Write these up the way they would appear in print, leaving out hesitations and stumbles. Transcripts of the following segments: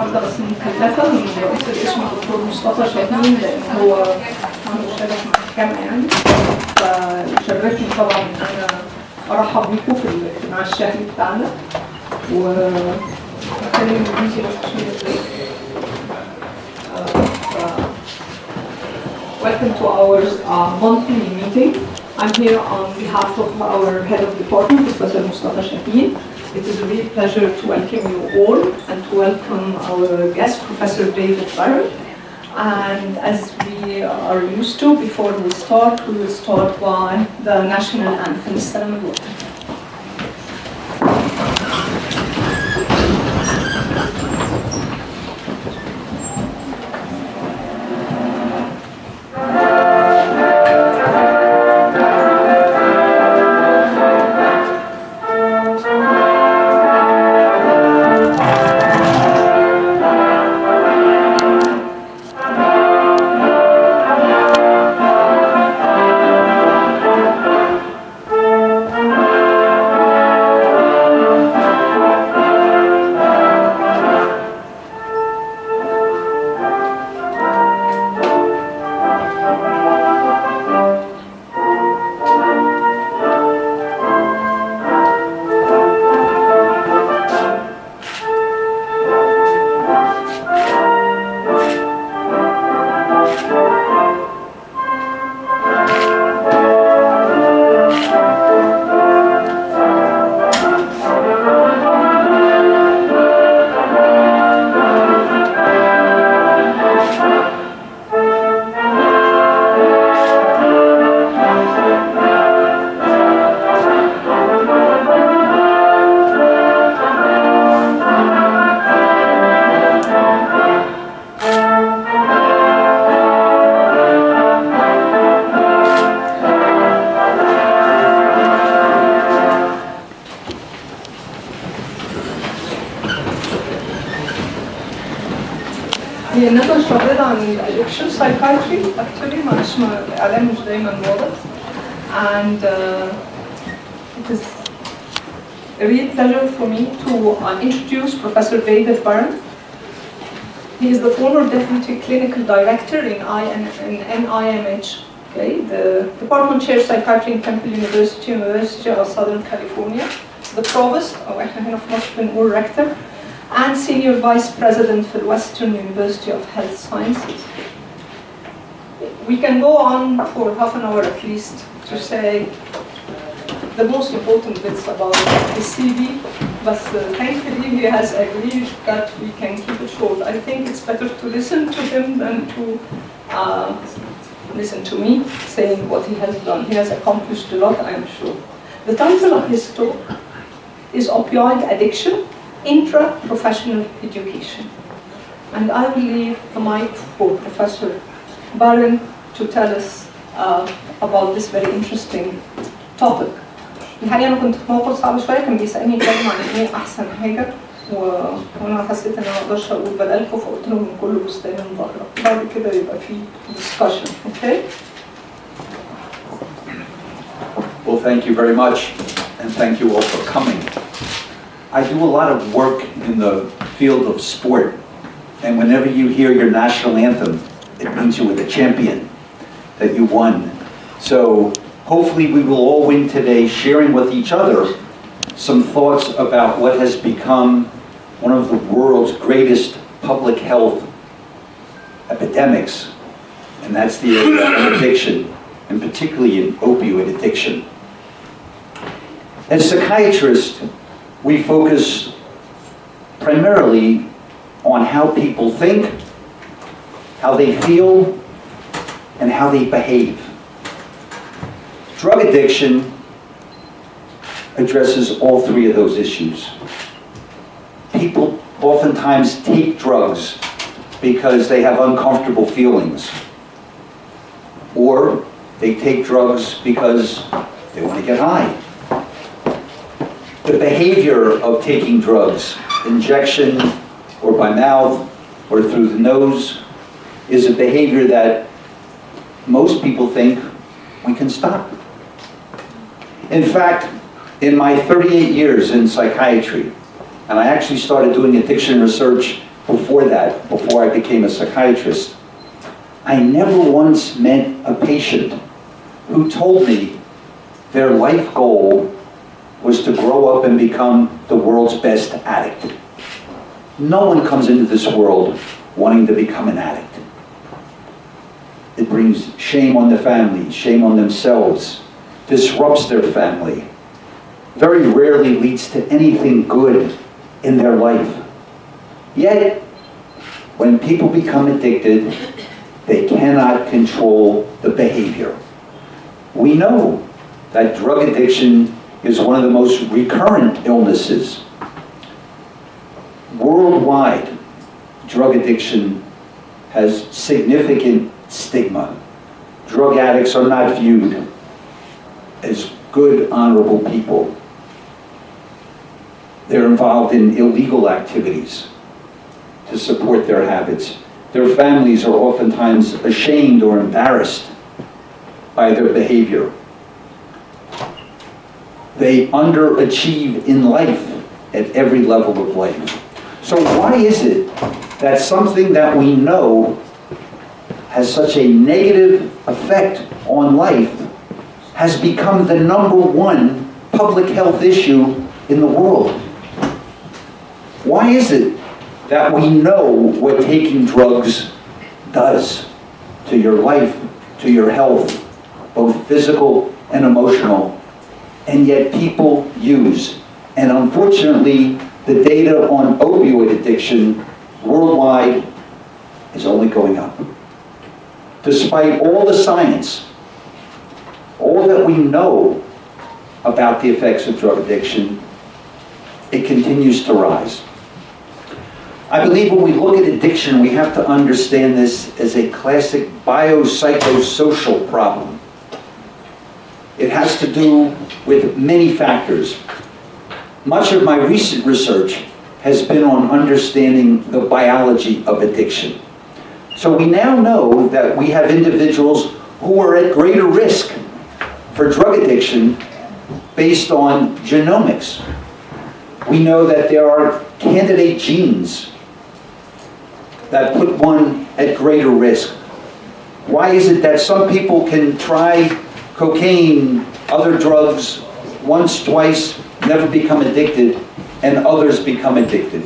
النهارده بس مكلفه من رئيس القسم الدكتور مصطفى شاهين لان هو عنده شرف مع الجامعه يعني. فشرفني طبعا ان انا ارحب بيكم في الاجتماع الشهري بتاعنا. واتكلم انجليزي بس عشان welcome to our monthly meeting. I'm here on behalf of our head of department, Professor Mustafa Shaheen. It is a real pleasure to welcome you all and to welcome our guest, Professor David Barwon. And as we are used to, before we will start by the national anthem. Assalamu alaikum. الندوة شغالة عن addiction psychiatry actually معلش الإعلام مش دايما واضح. And it is a real pleasure for me to introduce Professor David Barwon. He is the former Deputy Clinical Director in NIMH, okay, the Department Chair Psychiatry in Temple University of Southern California, the Provost, أو إحنا هنا في مصر بنقول Rector, and Senior Vice President for Western University of Health Sciences. We can go on for half an hour at least to say the most important bits about his CV, but thankfully he has agreed that we can keep it short. I think it's better to listen to him than to listen to me saying what he has done. He has accomplished a lot, I am sure. The title of his talk is Opioid Addiction, Intra-Professional Education. And I will leave the mic for Professor Barwon to tell us about this very interesting topic. الحقيقة أنا كنت في موقف صعب شوية، كان بيسألني يتكلم عن إيه أحسن حاجة، وأنا حسيت إن أنا ما أقدرش أقول بدلكم، فقلت لهم من كل بستان بره، بعد كده يبقى في discussion, okay? Well, thank you very much, and thank you all for coming. I do a lot of work in the field of sport, and whenever you hear your national anthem, it means you were the champion, that you won. So hopefully we will all win today, sharing with each other some thoughts about what has become one of the world's greatest public health epidemics, and that's the area of addiction, and particularly in opioid addiction. As psychiatrists, we focus primarily on how people think, how they feel, and how they behave. Drug addiction addresses all three of those issues. People oftentimes take drugs because they have uncomfortable feelings, or they take drugs because they want to get high. The behavior of taking drugs, injection or by mouth or through the nose, is a behavior that most people think we can stop. In fact, in my 38 years in psychiatry, and I actually started doing addiction research before that, before I became a psychiatrist, I never once met a patient who told me their life goal was to grow up and become the world's best addict. No one comes into this world wanting to become an addict. It brings shame on the family, shame on themselves, disrupts their family, very rarely leads to anything good in their life. Yet, when people become addicted, they cannot control the behavior. We know that drug addiction is one of the most recurrent illnesses. Worldwide, drug addiction has significant stigma. Drug addicts are not viewed as good, honorable people. They're involved in illegal activities to support their habits. Their families are oftentimes ashamed or embarrassed by their behavior. They underachieve in life at every level of life. So why is it that something that we know has such a negative effect on life has become the #1 public health issue in the world? Why is it that we know what taking drugs does to your life, to your health, both physical and emotional, and yet people use? And unfortunately, the data on opioid addiction worldwide is only going up. Despite all the science, all that we know about the effects of drug addiction, it continues to rise. I believe when we look at addiction, we have to understand this as a classic biopsychosocial problem. It has to do with many factors. Much of my recent research has been on understanding the biology of addiction. So we now know that we have individuals who are at greater risk for drug addiction based on genomics. We know that there are candidate genes that put one at greater risk. Why is it that some people can try cocaine, other drugs, once, twice, never become addicted, and others become addicted?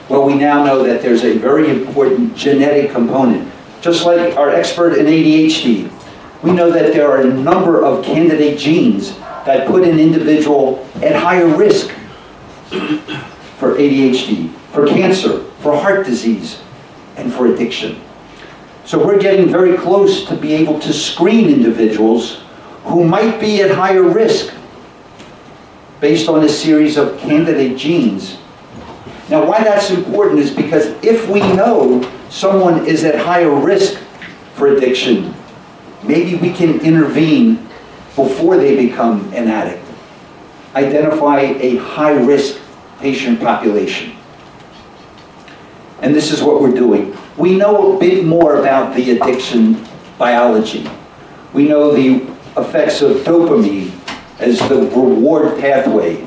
Well, we now know that there's a very important genetic component. Just like our expert in ADHD, we know that there are a number of candidate genes that put an individual at higher risk for ADHD, for cancer, for heart disease, and for addiction. So we're getting very close to be able to screen individuals who might be at higher risk based on a series of candidate genes. Now, why that's important is because if we know someone is at higher risk for addiction, maybe we can intervene before they become an addict. Identify a high-risk patient population. And this is what we're doing. We know a bit more about the addiction biology. We know the effects of dopamine as the reward pathway.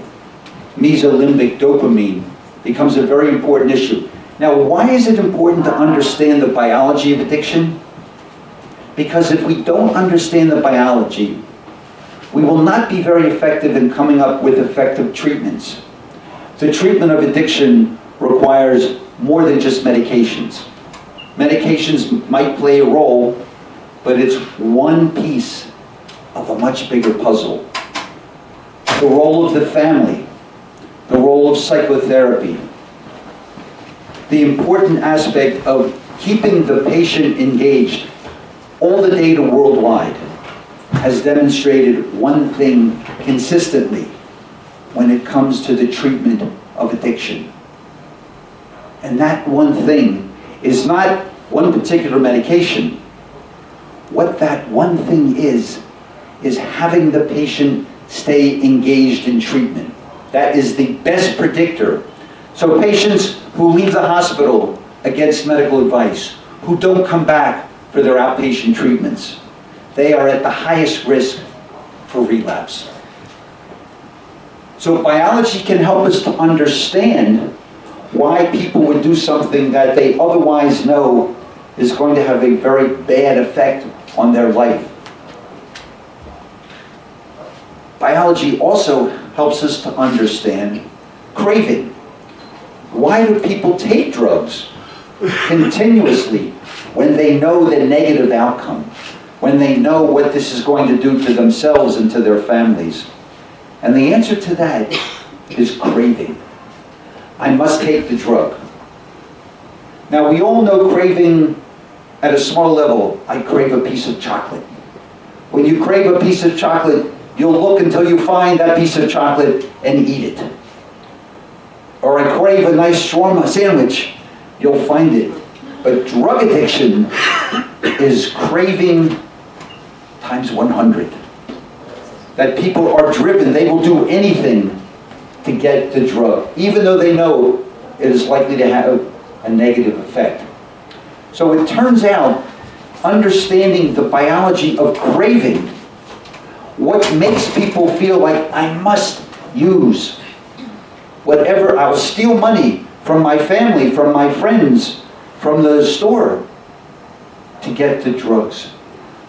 Mesolimbic dopamine becomes a very important issue. Now, why is it important to understand the biology of addiction? Because if we don't understand the biology, we will not be very effective in coming up with effective treatments. The treatment of addiction requires more than just medications. Medications might play a role, but it's one piece of a much bigger puzzle. The role of the family, the role of psychotherapy, the important aspect of keeping the patient engaged. All the data worldwide has demonstrated one thing consistently when it comes to the treatment of addiction. And that one thing is not one particular medication. What that one thing is having the patient stay engaged in treatment. That is the best predictor. So patients who leave the hospital against medical advice, who don't come back for their outpatient treatments, they are at the highest risk for relapse. So biology can help us to understand why people would do something that they otherwise know is going to have a very bad effect on their life. Biology also helps us to understand craving. Why do people take drugs continuously when they know the negative outcome, when they know what this is going to do to themselves and to their families? And the answer to that is craving. I must take the drug. Now, we all know craving at a small level. I crave a piece of chocolate. When you crave a piece of chocolate, you'll look until you find that piece of chocolate and eat it. Or I crave a nice shawarma sandwich, you'll find it. But drug addiction is craving times 100. That people are driven, they will do anything to get the drug, even though they know it is likely to have a negative effect. So it turns out, understanding the biology of craving, what makes people feel like I must use whatever, I'll steal money from my family, from my friends, from the store to get the drugs.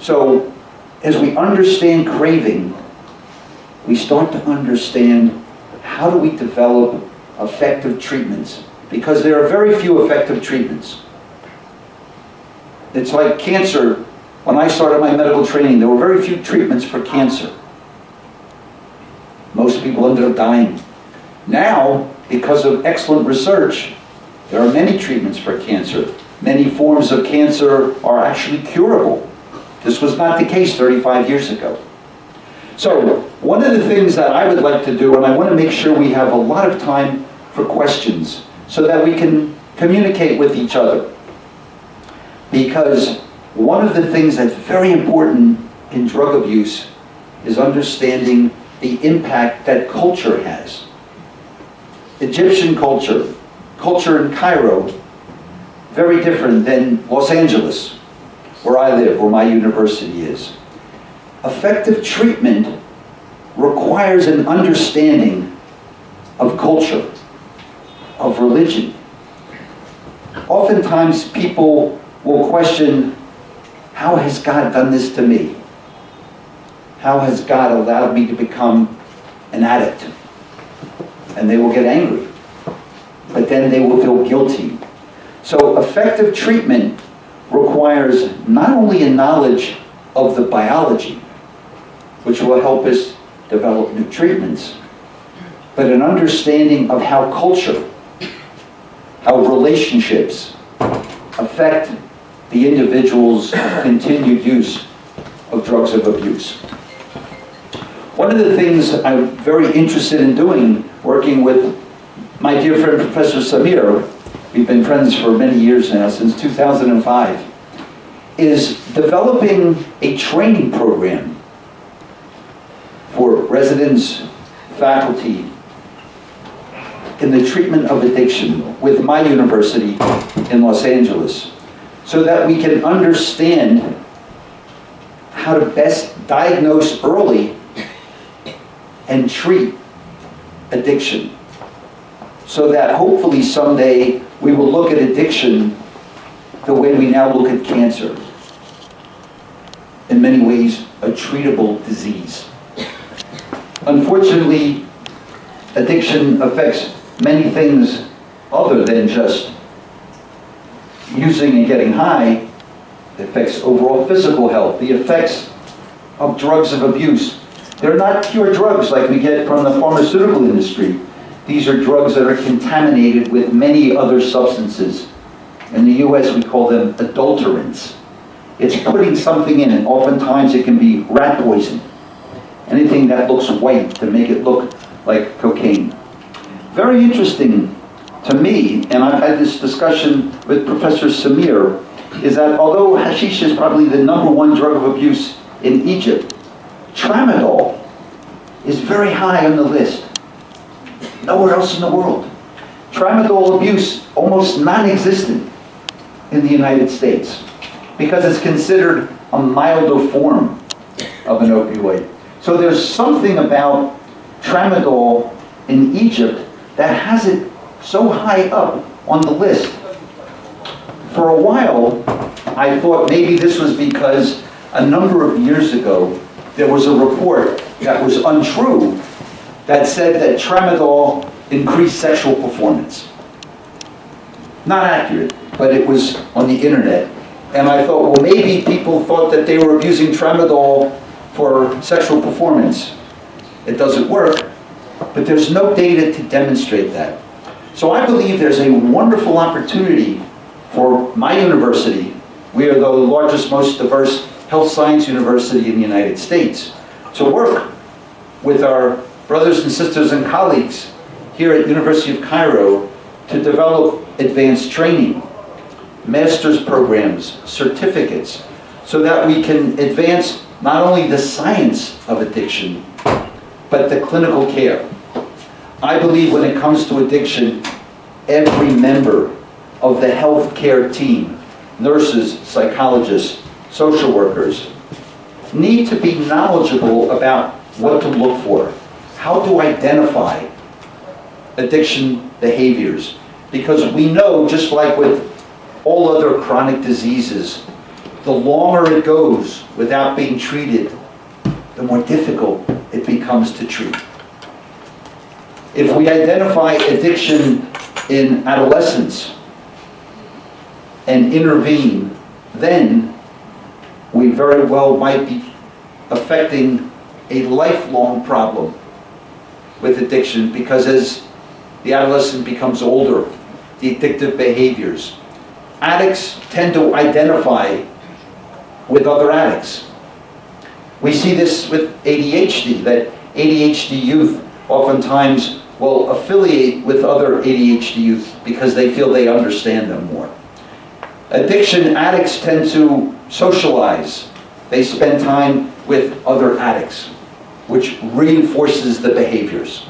So as we understand craving, we start to understand how do we develop effective treatments, because there are very few effective treatments. It's like cancer. When I started my medical training, there were very few treatments for cancer. Most people ended up dying. Now, because of excellent research, there are many treatments for cancer. Many forms of cancer are actually curable. This was not the case 35 years ago. So, one of the things that I would like to do, and I want to make sure we have a lot of time for questions so that we can communicate with each other. Because one of the things that's very important in drug abuse is understanding the impact that culture has. Egyptian culture, culture in Cairo, very different than Los Angeles, where I live, where my university is. Effective treatment requires an understanding of culture, of religion. Oftentimes people will question, how has God done this to me? How has God allowed me to become an addict? And they will get angry, but then they will feel guilty. So effective treatment requires not only a knowledge of the biology, which will help us develop new treatments, but an understanding of how culture, how relationships affect the individual's continued use of drugs of abuse. One of the things I'm very interested in doing, working with my dear friend Professor Samir, we've been friends for many years now, since 2005, is developing a training program for residents, faculty, in the treatment of addiction with my university in Los Angeles, so that we can understand how to best diagnose early and treat addiction, so that hopefully someday we will look at addiction the way we now look at cancer. In many ways, a treatable disease. Unfortunately, addiction affects many things other than just using and getting high. It affects overall physical health. The effects of drugs of abuse. They're not pure drugs like we get from the pharmaceutical industry. These are drugs that are contaminated with many other substances. In the US, we call them adulterants. It's putting something in, and oftentimes it can be rat poison. Anything that looks white to make it look like cocaine. Very interesting to me, and I've had this discussion with Professor Samir, is that although hashish is probably the #1 drug of abuse in Egypt, tramadol is very high on the list. Nowhere else in the world. Tramadol abuse almost non-existent in the United States because it's considered a milder form of an opioid. So there's something about tramadol in Egypt that has it so high up on the list. For a while, I thought maybe this was because a number of years ago, there was a report that was untrue that said that tramadol increased sexual performance. Not accurate, but it was on the internet. And I thought, well, maybe people thought that they were abusing tramadol for sexual performance. It doesn't work, but there's no data to demonstrate that. So I believe there's a wonderful opportunity for my university. We are the largest, most diverse health science university in the United States, to work with our brothers and sisters and colleagues here at University of Cairo to develop advanced training, master's programs, certificates, so that we can advance not only the science of addiction, but the clinical care. I believe when it comes to addiction, every member of the healthcare team, nurses, psychologists, social workers, need to be knowledgeable about what to look for, how to identify addiction behaviors. Because we know, just like with all other chronic diseases, the longer it goes without being treated, the more difficult it becomes to treat. If we identify addiction in adolescence and intervene, then we very well might be affecting a lifelong problem with addiction, because as the adolescent becomes older, the addictive behaviors, addicts tend to identify with other addicts. We see this with ADHD, that ADHD youth oftentimes will affiliate with other ADHD youth because they feel they understand them more. Addiction addicts tend to socialize. They spend time with other addicts, which reinforces the behaviors.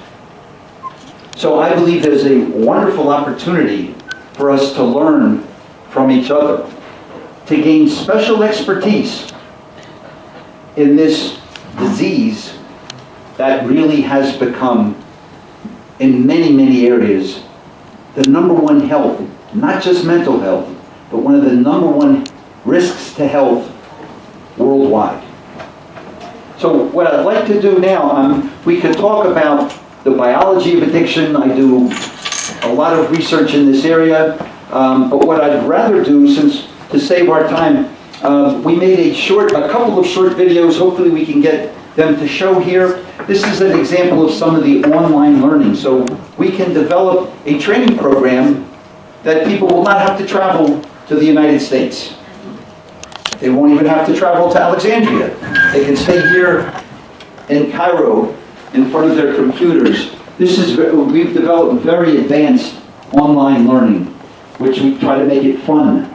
So I believe there's a wonderful opportunity for us to learn from each other, to gain special expertise in this disease that really has become, in many, many areas, the number one health, not just mental health, but one of the number one risks to health worldwide. So what I'd like to do now, we could talk about the biology of addiction. I do a lot of research in this area, but what I'd rather do, since to save our time, we made a couple of short videos. Hopefully we can get them to show here. This is an example of some of the online learning. So we can develop a training program that people will not have to travel to the United States. They won't even have to travel to Alexandria. They can stay here in Cairo in front of their computers. We've developed very advanced online learning, which we try to make it fun.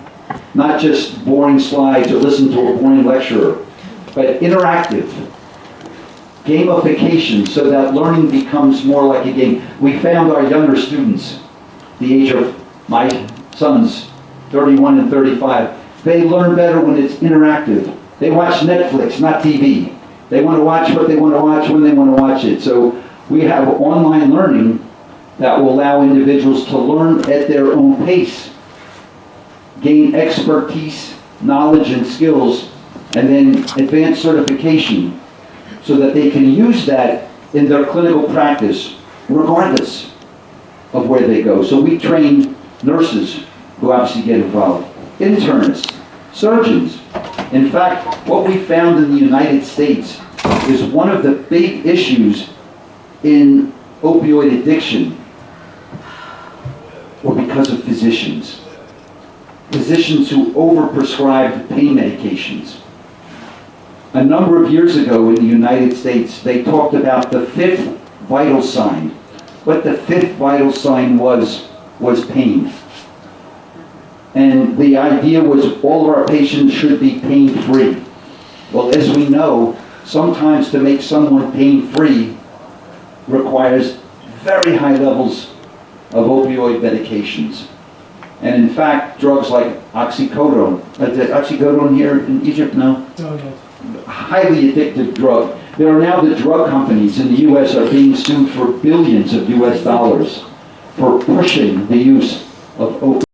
Not just boring slides or listen to a boring lecturer, but interactive. Gamification, so that learning becomes more like a game. We found our younger students, the age of my sons, 31 and 35, they learn better when it's interactive. They watch Netflix, not TV. They want to watch what they want to watch when they want to watch it. So we have online learning that will allow individuals to learn at their own pace, gain expertise, knowledge, and skills, and then advanced certification so that they can use that in their clinical practice regardless of where they go. So we train nurses who obviously get involved, internists, surgeons. In fact, what we found in the United States is one of the big issues in opioid addiction were because of physicians. Physicians who overprescribed pain medications. A number of years ago in the United States, they talked about the fifth vital sign. What the fifth vital sign was pain. And the idea was all of our patients should be pain-free. Well, as we know, sometimes to make someone pain-free requires very high levels of opioid medications. And in fact, drugs like oxycodone, oxycodone here in Egypt, no? No. Highly addictive drug. There are now the drug companies in the US are being sued for billions of US dollars for pushing the use of